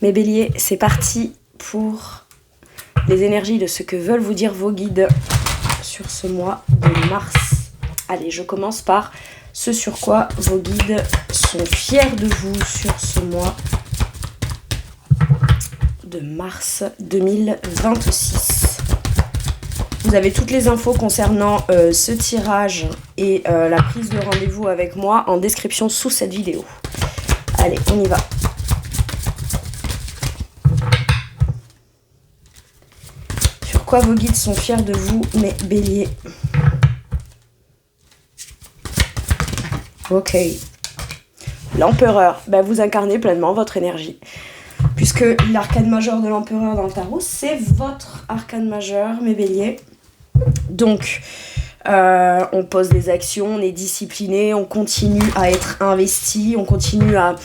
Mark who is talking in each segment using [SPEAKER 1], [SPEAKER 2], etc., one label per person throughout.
[SPEAKER 1] Mes béliers, c'est parti pour les énergies de ce que veulent vous dire vos guides sur ce mois de mars. Allez, je commence par ce sur quoi vos guides sont fiers de vous sur ce mois de mars 2026. Vous avez toutes les infos concernant ce tirage et la prise de rendez-vous avec moi en description sous cette vidéo. Allez, on y va. Sur quoi vos guides sont fiers de vous, mes béliers? Ok. L'empereur, vous incarnez pleinement votre énergie. Puisque l'arcane majeur de l'empereur dans le tarot, c'est votre arcane majeur, mes béliers. Donc, on pose des actions, on est discipliné, on continue à être investi, on continue à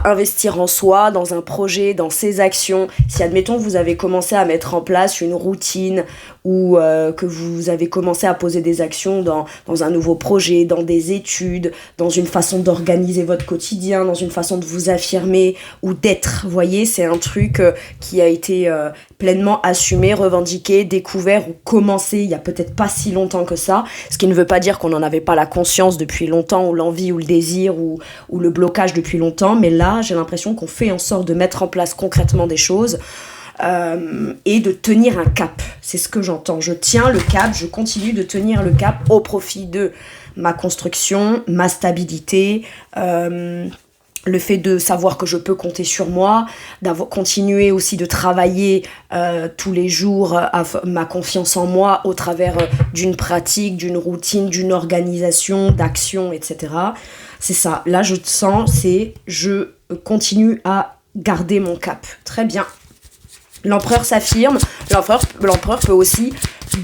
[SPEAKER 1] investir en soi, dans un projet, dans ses actions. Si, admettons, vous avez commencé à mettre en place une routine ou que vous avez commencé à poser des actions dans un nouveau projet, dans des études, dans une façon d'organiser votre quotidien, dans une façon de vous affirmer ou d'être, vous voyez, c'est un truc qui a été pleinement assumé, revendiqué, découvert ou commencé il y a peut-être pas si longtemps que ça, ce qui ne veut pas dire qu'on n'en avait pas la conscience depuis longtemps, ou l'envie, ou le désir, ou le blocage depuis longtemps, mais là, j'ai l'impression qu'on fait en sorte de mettre en place concrètement des choses et de tenir un cap. C'est ce que j'entends. Je tiens le cap, je continue de tenir le cap au profit de ma construction, ma stabilité, le fait de savoir que je peux compter sur moi, d'avoir continué aussi de travailler tous les jours à ma confiance en moi au travers d'une pratique, d'une routine, d'une organisation, d'actions, etc. C'est ça. Là, je sens, je continue à garder mon cap. Très bien. L'empereur s'affirme. L'empereur peut aussi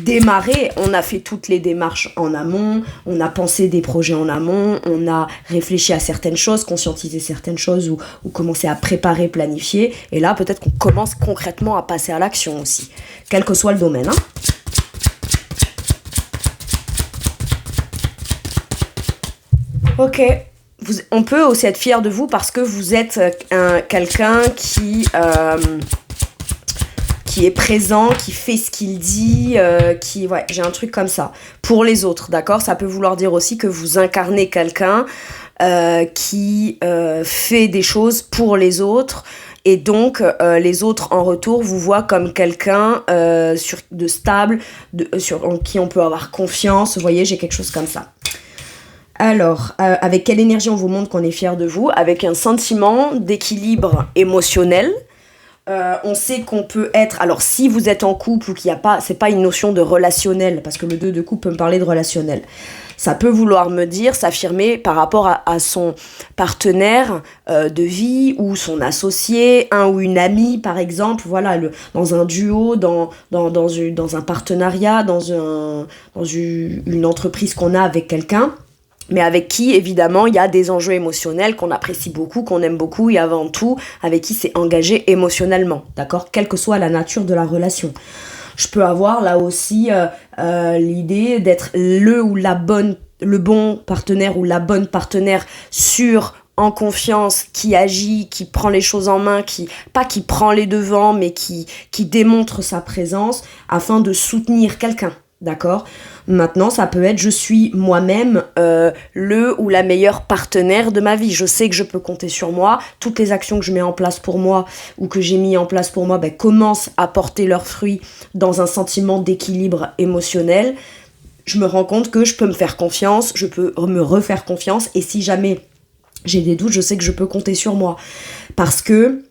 [SPEAKER 1] démarrer. On a fait toutes les démarches en amont, on a pensé des projets en amont, on a réfléchi à certaines choses, conscientisé certaines choses ou commencé à préparer, planifier. Et là, peut-être qu'on commence concrètement à passer à l'action aussi, quel que soit le domaine. Ok. On peut aussi être fier de vous parce que vous êtes quelqu'un qui est présent, qui fait ce qu'il dit, j'ai un truc comme ça. Pour les autres, d'accord ? Ça peut vouloir dire aussi que vous incarnez quelqu'un qui fait des choses pour les autres, et donc les autres en retour vous voient comme quelqu'un de stable, en qui on peut avoir confiance. Vous voyez, j'ai quelque chose comme ça. Alors, avec quelle énergie on vous montre qu'on est fier de vous ? Avec un sentiment d'équilibre émotionnel. On sait qu'on peut être, alors si vous êtes en couple ou qu'il n'y a pas, c'est pas une notion de relationnel, parce que le 2 de coupe peut me parler de relationnel. Ça peut vouloir me dire, s'affirmer par rapport à son partenaire de vie ou son associé, un ou une amie par exemple, voilà, dans un duo, dans un partenariat, dans une entreprise qu'on a avec quelqu'un. Mais avec qui, évidemment, il y a des enjeux émotionnels qu'on apprécie beaucoup, qu'on aime beaucoup, et avant tout, avec qui c'est engagé émotionnellement, d'accord ? Quelle que soit la nature de la relation. Je peux avoir là aussi l'idée d'être le bon partenaire ou la bonne partenaire en confiance, qui agit, qui prend les choses en main, pas qui prend les devants, mais qui démontre sa présence afin de soutenir quelqu'un. D'accord ? Maintenant, ça peut être je suis moi-même le ou la meilleure partenaire de ma vie. Je sais que je peux compter sur moi. Toutes les actions que je mets en place pour moi ou que j'ai mis en place pour moi commencent à porter leurs fruits dans un sentiment d'équilibre émotionnel. Je me rends compte que je peux me faire confiance, je peux me refaire confiance, et si jamais j'ai des doutes, je sais que je peux compter sur moi. Parce que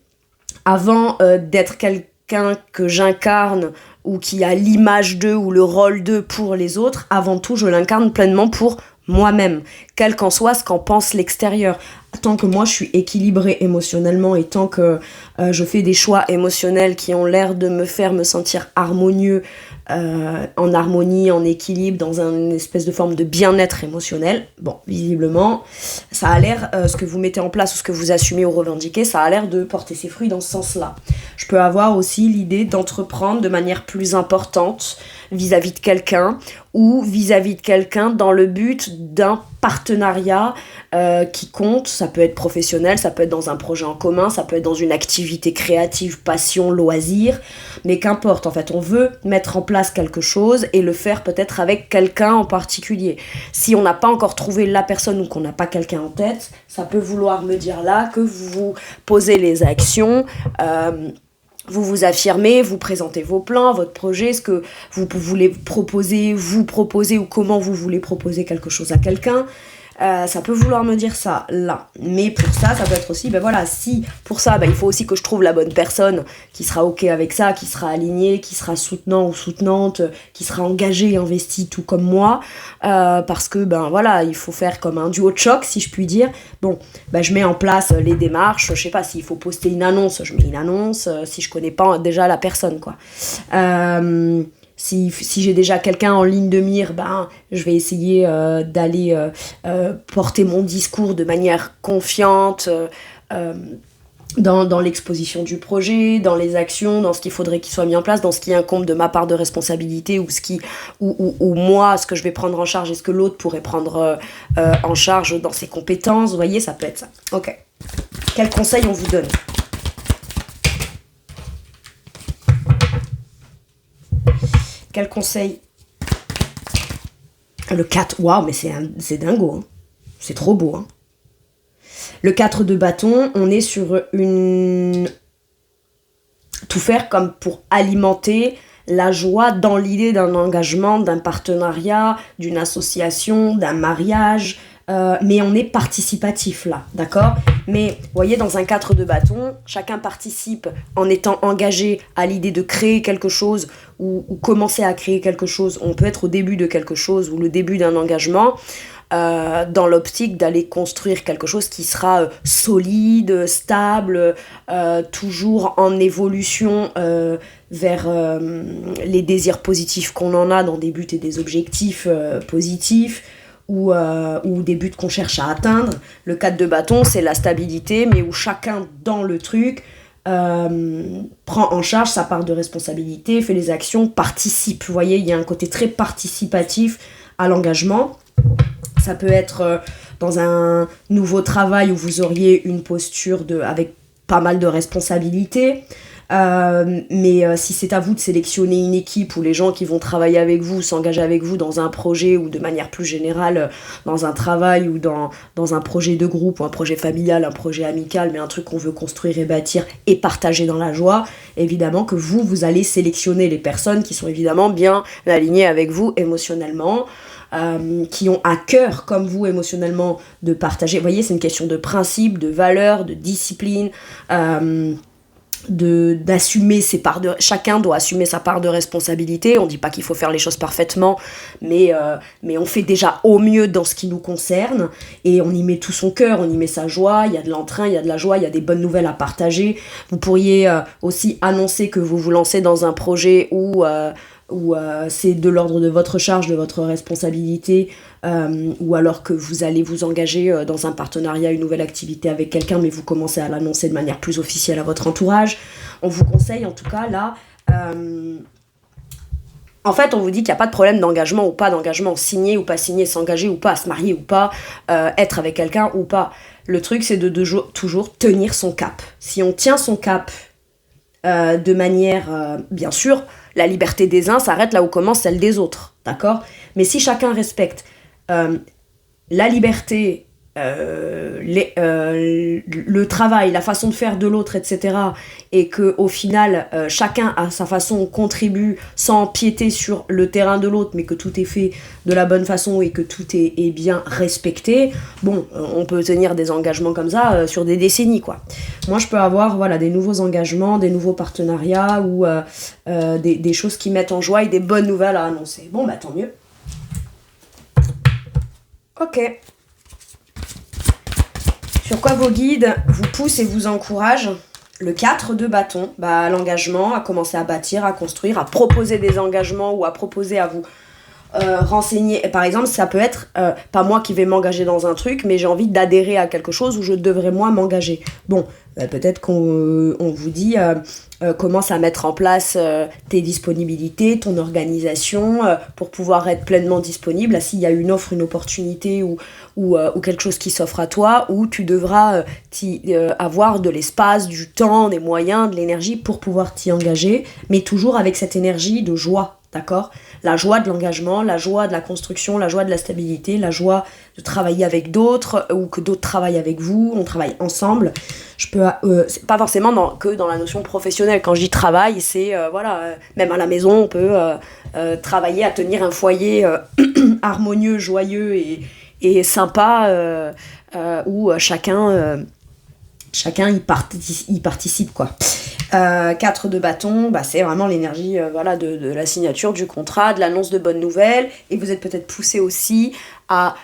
[SPEAKER 1] avant d'être quelqu'un que j'incarne ou qui a l'image d'eux ou le rôle d'eux pour les autres, avant tout, je l'incarne pleinement pour moi-même, quel qu'en soit ce qu'en pense l'extérieur. Tant que moi, je suis équilibrée émotionnellement et tant que je fais des choix émotionnels qui ont l'air de me faire me sentir harmonieux, en harmonie, en équilibre, dans une espèce de forme de bien-être émotionnel, bon, visiblement, ça a l'air, ce que vous mettez en place ou ce que vous assumez ou revendiquez, ça a l'air de porter ses fruits dans ce sens-là. Je peux avoir aussi l'idée d'entreprendre de manière plus importante vis-à-vis de quelqu'un ou vis-à-vis de quelqu'un dans le but d'un partenariat qui compte. Ça peut être professionnel, ça peut être dans un projet en commun, ça peut être dans une activité créative, passion, loisir, mais qu'importe, en fait, on veut mettre en place quelque chose et le faire peut-être avec quelqu'un en particulier. Si on n'a pas encore trouvé la personne ou qu'on n'a pas quelqu'un en tête, ça peut vouloir me dire là que vous posez les actions, vous vous affirmez, vous présentez vos plans, votre projet, ce que vous voulez proposer, ou comment vous voulez proposer quelque chose à quelqu'un. Ça peut vouloir me dire ça là, mais pour ça peut être aussi, si pour ça il faut aussi que je trouve la bonne personne qui sera ok avec ça, qui sera alignée, qui sera soutenant ou soutenante, qui sera engagée, investie tout comme moi, parce que il faut faire comme un duo de choc si je puis dire. Je mets en place les démarches, je sais pas, s'il faut poster une annonce, je mets une annonce, si je connais pas déjà la personne quoi. Si j'ai déjà quelqu'un en ligne de mire, je vais essayer d'aller porter mon discours de manière confiante dans l'exposition du projet, dans les actions, dans ce qu'il faudrait qu'il soit mis en place, dans ce qui incombe de ma part de responsabilité ou moi, ce que je vais prendre en charge et ce que l'autre pourrait prendre en charge dans ses compétences. Vous voyez, ça peut être ça. Ok. Quel conseil on vous donne ? Quel conseil ? Le 4, waouh, mais c'est dingo, hein. C'est trop beau, hein. Le 4 de bâton, on est sur tout faire comme pour alimenter la joie dans l'idée d'un engagement, d'un partenariat, d'une association, d'un mariage, mais on est participatif là, d'accord ? Mais vous voyez, dans un 4 de bâton, chacun participe en étant engagé à l'idée de créer quelque chose ou commencer à créer quelque chose. On peut être au début de quelque chose ou le début d'un engagement, dans l'optique d'aller construire quelque chose qui sera solide, stable, toujours en évolution vers les désirs positifs qu'on en a dans des buts et des objectifs positifs, ou des buts qu'on cherche à atteindre. Le 4 de bâton, c'est la stabilité, mais où chacun dans le truc prend en charge sa part de responsabilité, fait les actions, participe. Vous voyez, il y a un côté très participatif à l'engagement. Ça peut être dans un nouveau travail où vous auriez une posture avec pas mal de responsabilités. Mais si c'est à vous de sélectionner une équipe où les gens qui vont travailler avec vous, s'engager avec vous dans un projet ou de manière plus générale dans un travail ou dans un projet de groupe ou un projet familial, un projet amical, mais un truc qu'on veut construire et bâtir et partager dans la joie, évidemment que vous allez sélectionner les personnes qui sont évidemment bien alignées avec vous émotionnellement, qui ont à cœur, comme vous émotionnellement, de partager. Vous voyez, c'est une question de principe, de valeur, de discipline, d'assumer ses parts de... Chacun doit assumer sa part de responsabilité. On dit pas qu'il faut faire les choses parfaitement, mais on fait déjà au mieux dans ce qui nous concerne, et on y met tout son cœur, on y met sa joie, il y a de l'entrain, il y a de la joie, il y a des bonnes nouvelles à partager. Vous pourriez aussi annoncer que vous vous lancez dans un projet où c'est de l'ordre de votre charge, de votre responsabilité, ou alors que vous allez vous engager dans un partenariat, une nouvelle activité avec quelqu'un, mais vous commencez à l'annoncer de manière plus officielle à votre entourage. On vous conseille en tout cas là... En fait, on vous dit qu'il n'y a pas de problème d'engagement ou pas d'engagement, signer ou pas signer, s'engager ou pas, se marier ou pas, être avec quelqu'un ou pas. Le truc, c'est de toujours tenir son cap. Si on tient son cap de manière... bien sûr, la liberté des uns s'arrête là où commence celle des autres, d'accord ? Mais si chacun respecte la liberté, le travail, la façon de faire de l'autre, etc., et qu'au final, chacun à sa façon contribue sans empiéter sur le terrain de l'autre, mais que tout est fait de la bonne façon et que tout est bien respecté, on peut tenir des engagements comme ça sur des décennies, quoi. Moi, je peux avoir des nouveaux engagements, des nouveaux partenariats ou des choses qui mettent en joie et des bonnes nouvelles à annoncer. Tant mieux. Ok. Sur quoi vos guides vous poussent et vous encouragent ? Le 4 de bâton, l'engagement, à commencer à bâtir, à construire, à proposer des engagements ou à proposer à vous renseigner. Par exemple, ça peut être pas moi qui vais m'engager dans un truc, mais j'ai envie d'adhérer à quelque chose où je devrais moi m'engager. Peut-être qu'on vous dit commence à mettre en place tes disponibilités, ton organisation pour pouvoir être pleinement disponible. S'il y a une offre, une opportunité ou quelque chose qui s'offre à toi, où tu devras avoir de l'espace, du temps, des moyens, de l'énergie pour pouvoir t'y engager, mais toujours avec cette énergie de joie, d'accord ? La joie de l'engagement, la joie de la construction, la joie de la stabilité, la joie de travailler avec d'autres ou que d'autres travaillent avec vous, on travaille ensemble. C'est pas forcément que dans la notion professionnelle. Quand je dis travail, c'est même à la maison, on peut travailler à tenir un foyer harmonieux, joyeux et sympa où chacun y participe, quoi. 4 de bâton, c'est vraiment l'énergie de la signature du contrat, de l'annonce de bonnes nouvelles, et vous êtes peut-être poussé aussi à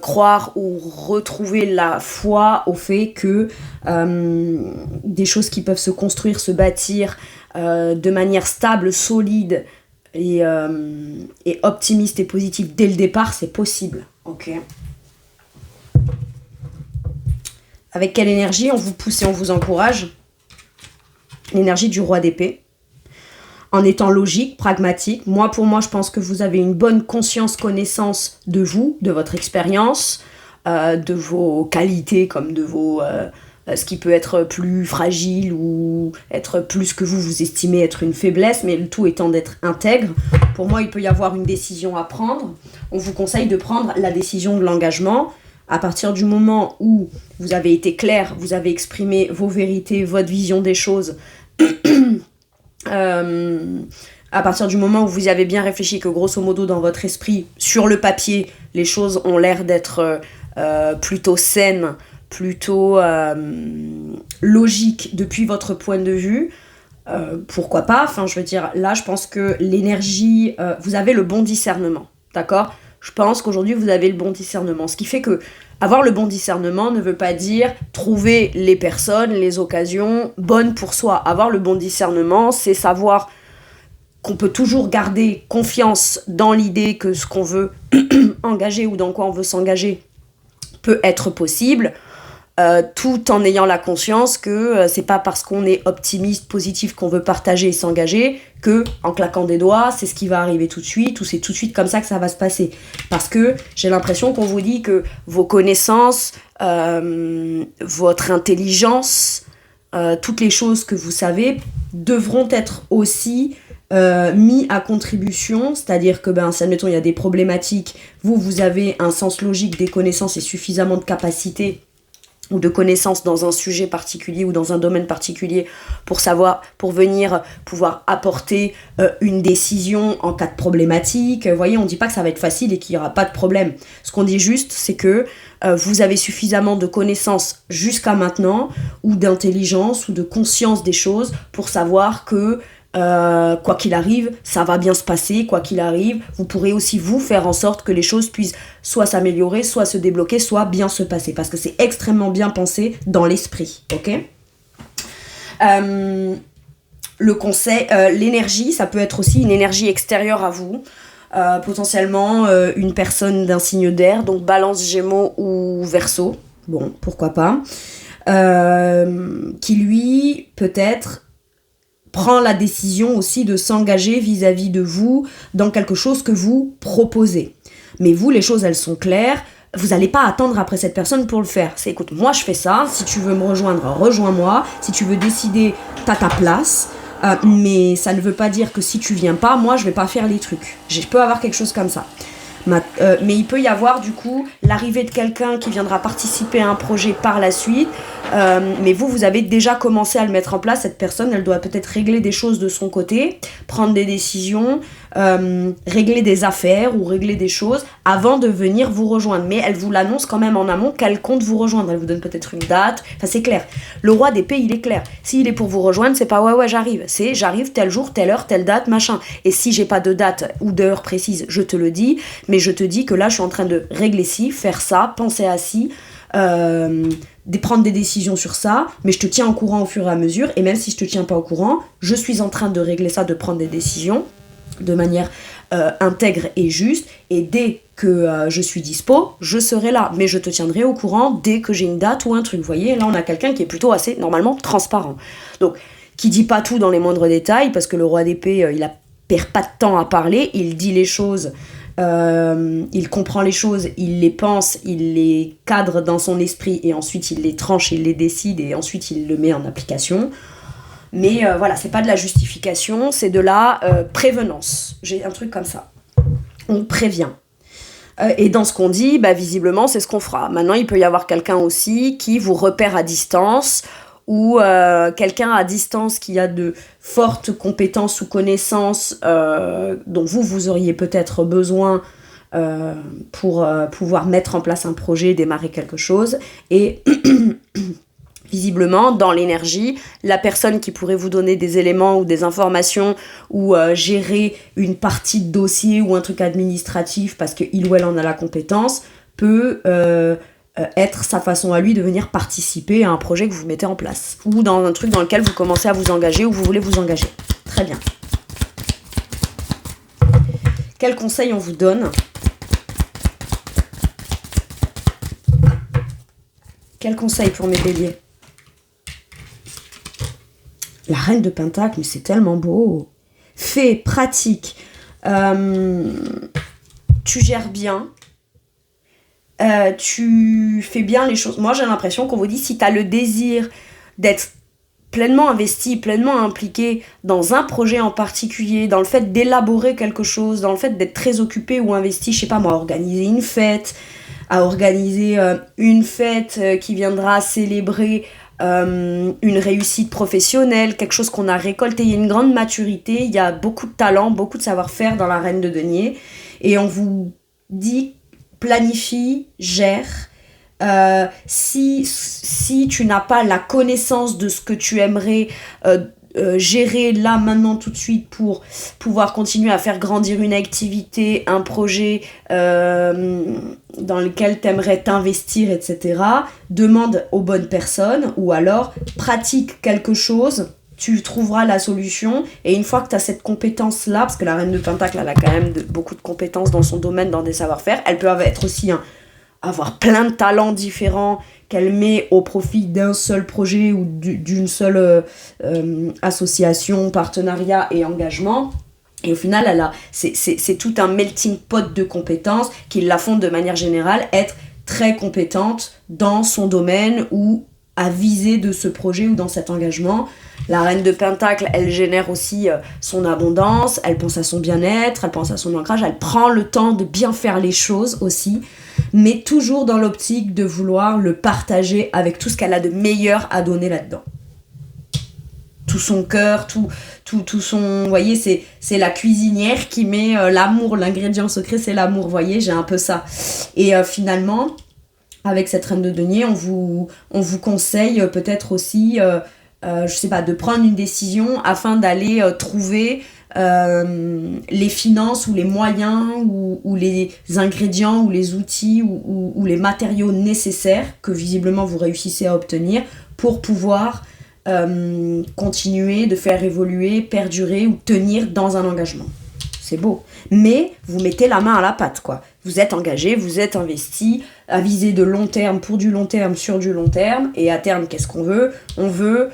[SPEAKER 1] croire ou retrouver la foi au fait que des choses qui peuvent se construire, se bâtir de manière stable, solide et optimiste et positive dès le départ, c'est possible. Ok. Avec quelle énergie on vous pousse et on vous encourage ? L'énergie du roi d'épée. En étant logique, pragmatique. Pour moi, je pense que vous avez une bonne conscience, connaissance de vous, de votre expérience, de vos qualités comme de vos... ce qui peut être plus fragile ou être plus que vous estimez être une faiblesse, mais le tout étant d'être intègre. Pour moi, il peut y avoir une décision à prendre. On vous conseille de prendre la décision de l'engagement. À partir du moment où vous avez été clair, vous avez exprimé vos vérités, votre vision des choses, à partir du moment où vous y avez bien réfléchi, que grosso modo dans votre esprit, sur le papier, les choses ont l'air d'être plutôt saines, plutôt logiques depuis votre point de vue, pourquoi pas ? Là je pense que l'énergie, vous avez le bon discernement, d'accord ? Je pense qu'aujourd'hui, vous avez le bon discernement. Ce qui fait que avoir le bon discernement ne veut pas dire trouver les personnes, les occasions bonnes pour soi. Avoir le bon discernement, c'est savoir qu'on peut toujours garder confiance dans l'idée que ce qu'on veut engager ou dans quoi on veut s'engager peut être possible, tout en ayant la conscience que c'est pas parce qu'on est optimiste, positif, qu'on veut partager et s'engager que, en claquant des doigts, c'est ce qui va arriver tout de suite ou c'est tout de suite comme ça que ça va se passer. Parce que j'ai l'impression qu'on vous dit que vos connaissances, votre intelligence, toutes les choses que vous savez devront être aussi mis à contribution, c'est-à-dire que si admettons il y a des problématiques, vous avez un sens logique, des connaissances et suffisamment de capacités ou de connaissances dans un sujet particulier ou dans un domaine particulier pour venir pouvoir apporter une décision en cas de problématique. Vous voyez, on ne dit pas que ça va être facile et qu'il n'y aura pas de problème. Ce qu'on dit juste, c'est que vous avez suffisamment de connaissances jusqu'à maintenant ou d'intelligence ou de conscience des choses pour savoir que quoi qu'il arrive, ça va bien se passer, quoi qu'il arrive, vous pourrez aussi vous faire en sorte que les choses puissent soit s'améliorer, soit se débloquer, soit bien se passer, parce que c'est extrêmement bien pensé dans l'esprit, ok ? Le conseil, l'énergie, ça peut être aussi une énergie extérieure à vous, potentiellement une personne d'un signe d'air, donc Balance, Gémeaux ou Verseau, bon, pourquoi pas, qui lui, peut-être, prend la décision aussi de s'engager vis-à-vis de vous dans quelque chose que vous proposez. Mais vous, les choses, elles sont claires. Vous n'allez pas attendre après cette personne pour le faire. C'est, écoute, moi, je fais ça. Si tu veux me rejoindre, rejoins-moi. Si tu veux décider, t'as ta place. Mais ça ne veut pas dire que si tu viens pas, moi, je vais pas faire les trucs. Je peux avoir quelque chose comme ça. Mais il peut y avoir du coup l'arrivée de quelqu'un qui viendra participer à un projet par la suite, mais vous avez déjà commencé à le mettre en place. Cette personne, elle doit peut-être régler des choses de son côté, prendre des décisions, régler des affaires ou régler des choses avant de venir vous rejoindre, mais elle vous l'annonce quand même en amont qu'elle compte vous rejoindre. Elle vous donne peut-être une date, enfin c'est clair. Le roi d'épée, il est clair. S'il est pour vous rejoindre, c'est pas ouais j'arrive, c'est j'arrive tel jour, telle heure, telle date, machin. Et si j'ai pas de date ou d'heure précise, je te le dis, mais je te dis que là je suis en train de régler ci, faire ça, penser à ci, de prendre des décisions sur ça, mais je te tiens au courant au fur et à mesure, et même si je te tiens pas au courant, je suis en train de régler ça, de prendre des décisions. de manière intègre et juste, et dès que je suis dispo, je serai là, mais je te tiendrai au courant dès que j'ai une date ou un truc. Vous voyez, là on a quelqu'un qui est plutôt assez normalement transparent, donc qui dit pas tout dans les moindres détails, parce que le roi d'épée perd pas de temps à parler, il dit les choses, il comprend les choses, il les pense, il les cadre dans son esprit, et ensuite il les tranche, il les décide, et ensuite il le met en application. Mais voilà, c'est pas de la justification, c'est de la prévenance. J'ai un truc comme ça. On prévient. Et dans ce qu'on dit, visiblement, c'est ce qu'on fera. Maintenant, il peut y avoir quelqu'un aussi qui vous repère à distance, ou quelqu'un à distance qui a de fortes compétences ou connaissances dont vous auriez peut-être besoin pour pouvoir mettre en place un projet, démarrer quelque chose. Et visiblement, dans l'énergie, la personne qui pourrait vous donner des éléments ou des informations ou gérer une partie de dossier ou un truc administratif parce qu'il ou elle en a la compétence peut être sa façon à lui de venir participer à un projet que vous mettez en place ou dans un truc dans lequel vous commencez à vous engager ou vous voulez vous engager. Très bien. Quels conseils on vous donne ? Quels conseils pour mes béliers ? La reine de Pentacle, mais c'est tellement beau. Fais, pratique. Tu gères bien. Tu fais bien les choses. Moi, j'ai l'impression qu'on vous dit, si tu as le désir d'être pleinement investi, pleinement impliqué dans un projet en particulier, dans le fait d'élaborer quelque chose, dans le fait d'être très occupé ou investi, je sais pas moi, à organiser une fête, qui viendra célébrer une réussite professionnelle, quelque chose qu'on a récolté. Il y a une grande maturité, il y a beaucoup de talent, beaucoup de savoir-faire dans la reine de denier, et on vous dit planifie, gère. Si tu n'as pas la connaissance de ce que tu aimerais gérer là, maintenant, tout de suite, pour pouvoir continuer à faire grandir une activité, un projet dans lequel tu aimerais t'investir, etc., demande aux bonnes personnes, ou alors pratique quelque chose, tu trouveras la solution. Et une fois que tu as cette compétence-là, parce que la reine de Pentacle, elle a quand même beaucoup de compétences dans son domaine, dans des savoir-faire, elle peut être aussi avoir plein de talents différents qu'elle met au profit d'un seul projet ou d'une seule association, partenariat et engagement. Et au final, c'est tout un melting pot de compétences qui la font de manière générale être très compétente dans son domaine ou à viser de ce projet ou dans cet engagement. La reine de Pentacle, elle génère aussi son abondance, elle pense à son bien-être, elle pense à son ancrage, elle prend le temps de bien faire les choses aussi, mais toujours dans l'optique de vouloir le partager avec tout ce qu'elle a de meilleur à donner là-dedans. Tout son cœur, tout son... Vous voyez, c'est la cuisinière qui met l'amour, l'ingrédient secret, c'est l'amour, vous voyez, j'ai un peu ça. Et finalement, avec cette reine de denier, on vous conseille peut-être aussi... je sais pas, de prendre une décision afin d'aller trouver les finances ou les moyens ou les ingrédients ou les outils ou les matériaux nécessaires que visiblement vous réussissez à obtenir pour pouvoir continuer de faire évoluer, perdurer ou tenir dans un engagement. C'est beau. Mais vous mettez la main à la pâte, quoi. Vous êtes engagé, vous êtes investi à viser de long terme pour du long terme sur du long terme. Et à terme, qu'est-ce qu'on veut ? On veut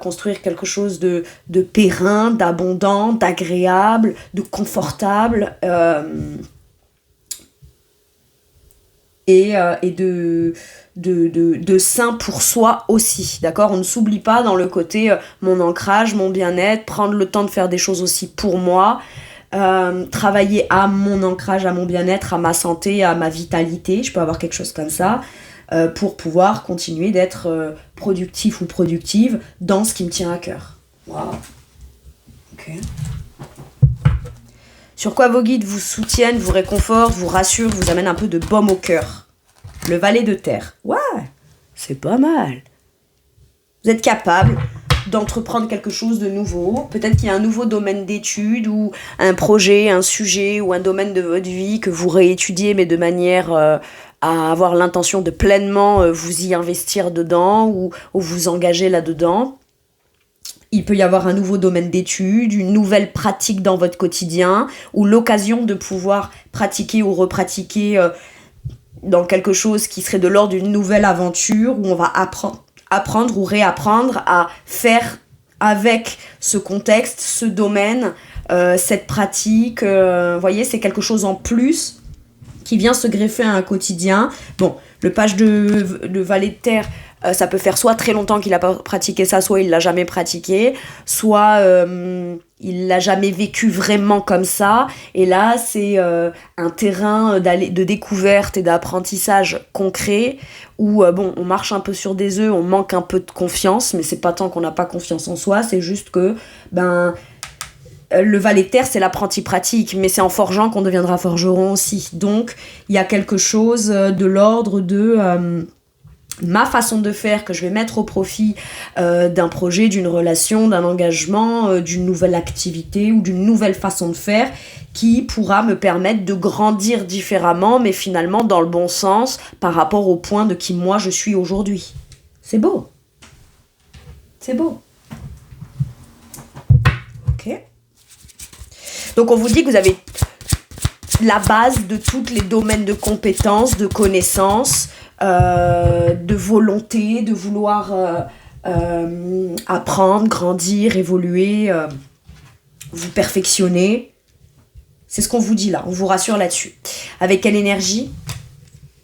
[SPEAKER 1] construire quelque chose de périn, d'abondant, d'agréable, de confortable et de sain pour soi aussi, d'accord ? On ne s'oublie pas dans le côté mon ancrage, mon bien-être, prendre le temps de faire des choses aussi pour moi, travailler à mon ancrage, à mon bien-être, à ma santé, à ma vitalité, je peux avoir quelque chose comme ça, pour pouvoir continuer d'être productif ou productive dans ce qui me tient à cœur. Waouh. Ok. Sur quoi vos guides vous soutiennent, vous réconfortent, vous rassurent, vous amènent un peu de baume au cœur. Le valet de terre. Ouais, c'est pas mal. Vous êtes capable d'entreprendre quelque chose de nouveau. Peut-être qu'il y a un nouveau domaine d'études ou un projet, un sujet ou un domaine de votre vie que vous réétudiez, mais de manière à avoir l'intention de pleinement vous y investir dedans ou vous engager là-dedans. Il peut y avoir un nouveau domaine d'études, une nouvelle pratique dans votre quotidien, ou l'occasion de pouvoir pratiquer ou repratiquer dans quelque chose qui serait de l'ordre d'une nouvelle aventure, où on va apprendre ou réapprendre à faire avec ce contexte, ce domaine, cette pratique. Vous voyez, c'est quelque chose en plus qui vient se greffer à un quotidien. Bon, le page de valet de terre, ça peut faire soit très longtemps qu'il n'a pas pratiqué ça, soit il l'a jamais pratiqué, soit il l'a jamais vécu vraiment comme ça. Et là, c'est un terrain de découverte et d'apprentissage concret où on marche un peu sur des œufs, on manque un peu de confiance, mais c'est pas tant qu'on n'a pas confiance en soi, c'est juste que le valet de terre, c'est l'apprenti pratique, mais c'est en forgeant qu'on deviendra forgeron aussi. Donc, il y a quelque chose de l'ordre de ma façon de faire que je vais mettre au profit d'un projet, d'une relation, d'un engagement, d'une nouvelle activité ou d'une nouvelle façon de faire qui pourra me permettre de grandir différemment, mais finalement dans le bon sens par rapport au point de qui moi je suis aujourd'hui. C'est beau. C'est beau. Ok. Donc on vous dit que vous avez la base de tous les domaines de compétences, de connaissances, de volonté, de vouloir apprendre, grandir, évoluer, vous perfectionner. C'est ce qu'on vous dit là, on vous rassure là-dessus. Avec quelle énergie ?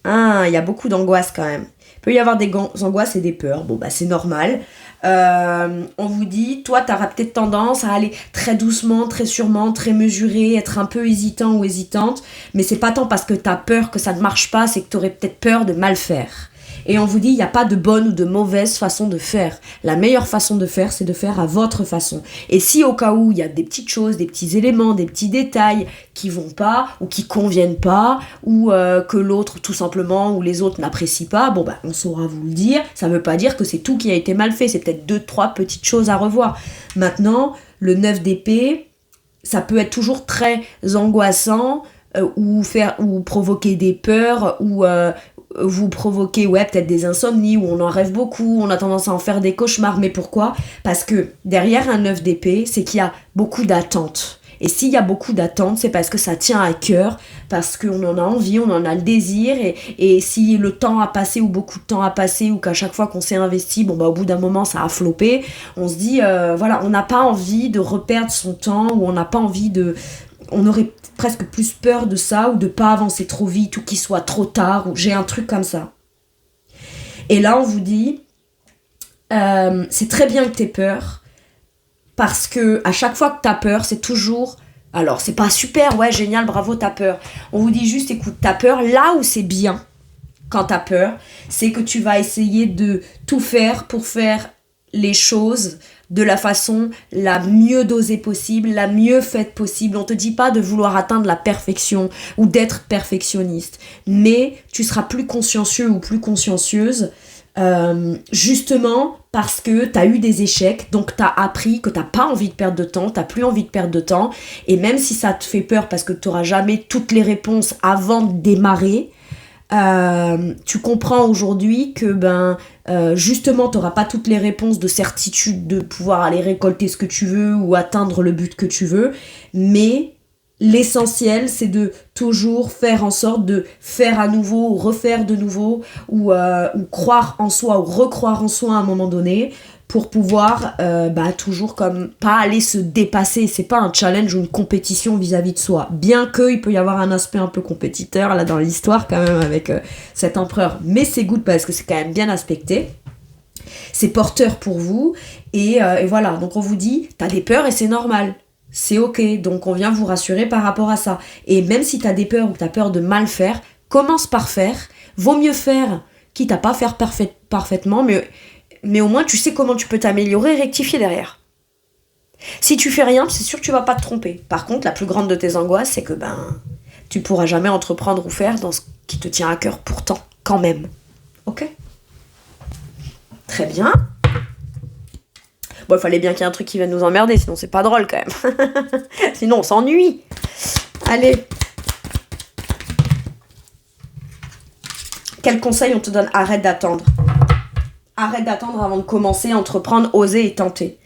[SPEAKER 1] Il y a beaucoup d'angoisse quand même. Il peut y avoir des angoisses et des peurs, c'est normal. On vous dit, toi t'auras peut-être tendance à aller très doucement, très sûrement, très mesuré, être un peu hésitant ou hésitante, mais c'est pas tant parce que t'as peur que ça ne marche pas, c'est que t'aurais peut-être peur de mal faire. Et on vous dit, il n'y a pas de bonne ou de mauvaise façon de faire. La meilleure façon de faire, c'est de faire à votre façon. Et si au cas où il y a des petites choses, des petits éléments, des petits détails qui vont pas, ou qui conviennent pas, ou que l'autre tout simplement, ou les autres n'apprécient pas, on saura vous le dire. Ça veut pas dire que c'est tout qui a été mal fait, c'est peut-être 2-3 petites choses à revoir. Maintenant, le 9 d'épée, ça peut être toujours très angoissant, ou provoquer des peurs, ou vous provoquez peut-être des insomnies, où on en rêve beaucoup, on a tendance à en faire des cauchemars. Mais pourquoi ? Parce que derrière un 9 d'épée, c'est qu'il y a beaucoup d'attentes. Et s'il y a beaucoup d'attentes, c'est parce que ça tient à cœur, parce qu'on en a envie, on en a le désir, et si le temps a passé, ou beaucoup de temps a passé, ou qu'à chaque fois qu'on s'est investi, au bout d'un moment ça a floppé, on se dit, on n'a pas envie de reperdre son temps, ou on n'a pas envie on aurait presque plus peur de ça, ou de pas avancer trop vite, ou qu'il soit trop tard, ou j'ai un truc comme ça. Et là on vous dit, c'est très bien que t'aies peur, parce que à chaque fois que t'as peur, c'est toujours, alors c'est pas super, ouais génial, bravo t'as peur. On vous dit juste, écoute, t'as peur, là où c'est bien quand t'as peur, c'est que tu vas essayer de tout faire pour faire les choses de la façon la mieux dosée possible, la mieux faite possible. On te dit pas de vouloir atteindre la perfection ou d'être perfectionniste, mais tu seras plus consciencieux ou plus consciencieuse justement parce que t'as eu des échecs, donc t'as appris que t'as pas envie de perdre de temps, t'as plus envie de perdre de temps, et même si ça te fait peur parce que t'auras jamais toutes les réponses avant de démarrer, tu comprends aujourd'hui que justement tu n'auras pas toutes les réponses de certitude de pouvoir aller récolter ce que tu veux ou atteindre le but que tu veux, mais l'essentiel c'est de toujours faire en sorte de faire à nouveau ou refaire de nouveau, ou croire en soi ou recroire en soi à un moment donné, pour pouvoir toujours comme pas aller se dépasser. C'est pas un challenge ou une compétition vis-à-vis de soi, bien qu'il peut y avoir un aspect un peu compétiteur là dans l'histoire quand même avec cet empereur, mais c'est good parce que c'est quand même bien aspecté, c'est porteur pour vous, et voilà. Donc on vous dit, t'as des peurs et c'est normal, c'est ok, donc on vient vous rassurer par rapport à ça. Et même si t'as des peurs ou que t'as peur de mal faire, commence par faire, vaut mieux faire, quitte à pas faire parfaitement, mais au moins tu sais comment tu peux t'améliorer et rectifier derrière. Si tu fais rien, c'est sûr que tu vas pas te tromper. Par contre, la plus grande de tes angoisses, c'est que tu pourras jamais entreprendre ou faire dans ce qui te tient à cœur pourtant, quand même. Ok ? Très bien. Bon, il fallait bien qu'il y ait un truc qui vienne nous emmerder, sinon c'est pas drôle quand même. Sinon on s'ennuie. Allez. Quel conseil on te donne ? Arrête d'attendre. Arrête d'attendre avant de commencer, entreprendre, oser et tenter.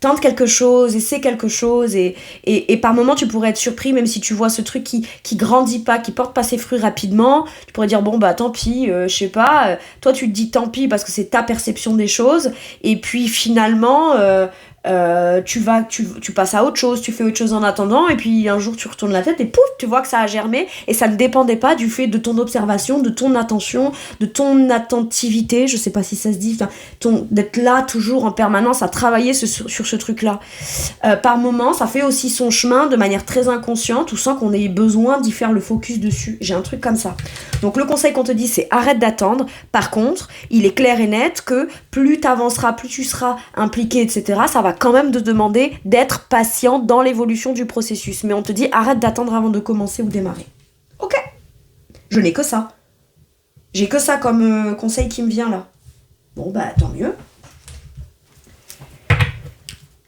[SPEAKER 1] tente quelque chose, essaie quelque chose, et par moment tu pourrais être surpris, même si tu vois ce truc qui grandit pas, qui porte pas ses fruits rapidement, tu pourrais dire bon bah tant pis, je sais pas, toi tu te dis tant pis parce que c'est ta perception des choses, et puis finalement tu passes à autre chose, tu fais autre chose en attendant, et puis un jour tu retournes la tête et pouf, tu vois que ça a germé, et ça ne dépendait pas du fait de ton observation, de ton attention, de ton attentivité, je sais pas si ça se dit, d'être là toujours en permanence à travailler sur ce truc-là. Par moment, ça fait aussi son chemin de manière très inconsciente, ou sans qu'on ait besoin d'y faire le focus dessus. J'ai un truc comme ça. Donc le conseil qu'on te dit, c'est arrête d'attendre. Par contre, il est clair et net que plus tu avanceras, plus tu seras impliqué, etc., ça va quand même te demander d'être patient dans l'évolution du processus. Mais on te dit arrête d'attendre avant de commencer ou démarrer. Ok. Je n'ai que ça. J'ai que ça comme conseil qui me vient là. Bon bah tant mieux.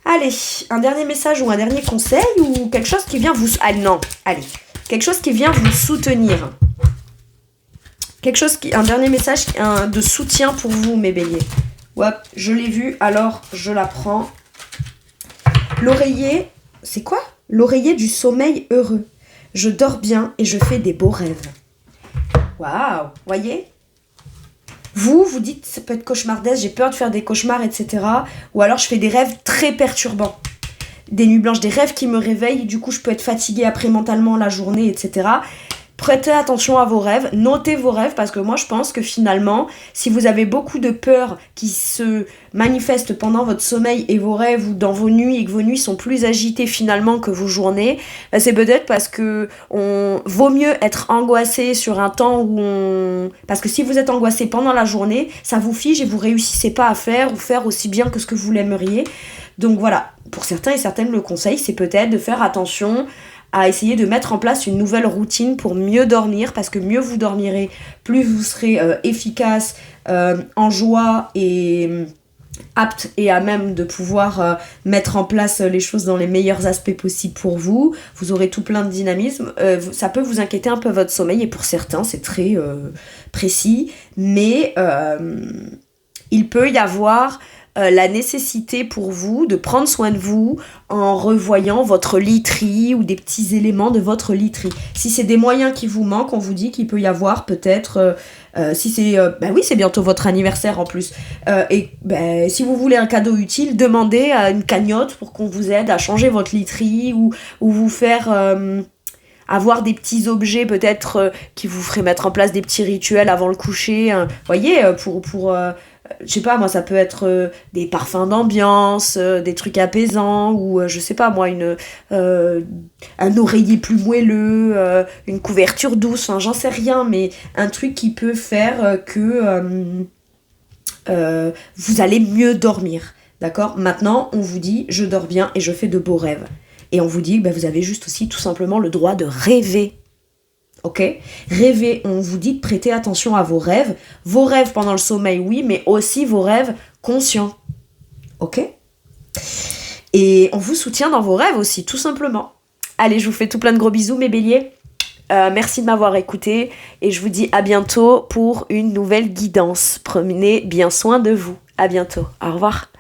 [SPEAKER 1] Allez, un dernier message ou un dernier conseil ou quelque chose qui vient vous... quelque chose qui vient vous soutenir. Un dernier message de soutien pour vous, mes béliers. Hop, je l'ai vu, alors je la prends. L'oreiller, c'est quoi ? L'oreiller du sommeil heureux. Je dors bien et je fais des beaux rêves. Waouh, voyez ? Vous dites, ça peut être cauchemardesque, j'ai peur de faire des cauchemars, etc. Ou alors je fais des rêves très perturbants. Des nuits blanches, des rêves qui me réveillent, du coup je peux être fatiguée après mentalement la journée, etc. Prêtez attention à vos rêves, notez vos rêves, parce que moi je pense que finalement, si vous avez beaucoup de peur qui se manifestent pendant votre sommeil et vos rêves ou dans vos nuits, et que vos nuits sont plus agitées finalement que vos journées, c'est peut-être parce que vaut mieux être angoissé sur un temps où parce que si vous êtes angoissé pendant la journée, ça vous fige et vous réussissez pas à faire ou faire aussi bien que ce que vous l'aimeriez. Donc voilà, pour certains et certaines, le conseil, c'est peut-être de faire attention à essayer de mettre en place une nouvelle routine pour mieux dormir, parce que mieux vous dormirez, plus vous serez efficace, en joie et apte et à même de pouvoir mettre en place les choses dans les meilleurs aspects possibles pour vous. Vous aurez tout plein de dynamisme. Ça peut vous inquiéter un peu votre sommeil, et pour certains c'est très précis, mais il peut y avoir la nécessité pour vous de prendre soin de vous en revoyant votre literie ou des petits éléments de votre literie. Si c'est des moyens qui vous manquent, on vous dit qu'il peut y avoir peut-être, si c'est, c'est bientôt votre anniversaire en plus, si vous voulez un cadeau utile, demandez à une cagnotte pour qu'on vous aide à changer votre literie ou vous faire... avoir des petits objets peut-être qui vous feraient mettre en place des petits rituels avant le coucher, voyez, pour je sais pas moi, ça peut être des parfums d'ambiance, des trucs apaisants, ou je sais pas moi, un oreiller plus moelleux, une couverture douce, j'en sais rien, mais un truc qui peut faire que vous allez mieux dormir, d'accord ? Maintenant on vous dit je dors bien et je fais de beaux rêves, et on vous dit que vous avez juste aussi tout simplement le droit de rêver. Ok ? Rêver, on vous dit de prêter attention à vos rêves. Vos rêves pendant le sommeil, oui, mais aussi vos rêves conscients. Ok ? Et on vous soutient dans vos rêves aussi, tout simplement. Allez, je vous fais tout plein de gros bisous, mes béliers. Merci de m'avoir écouté, et je vous dis à bientôt pour une nouvelle guidance. Prenez bien soin de vous. À bientôt. Au revoir.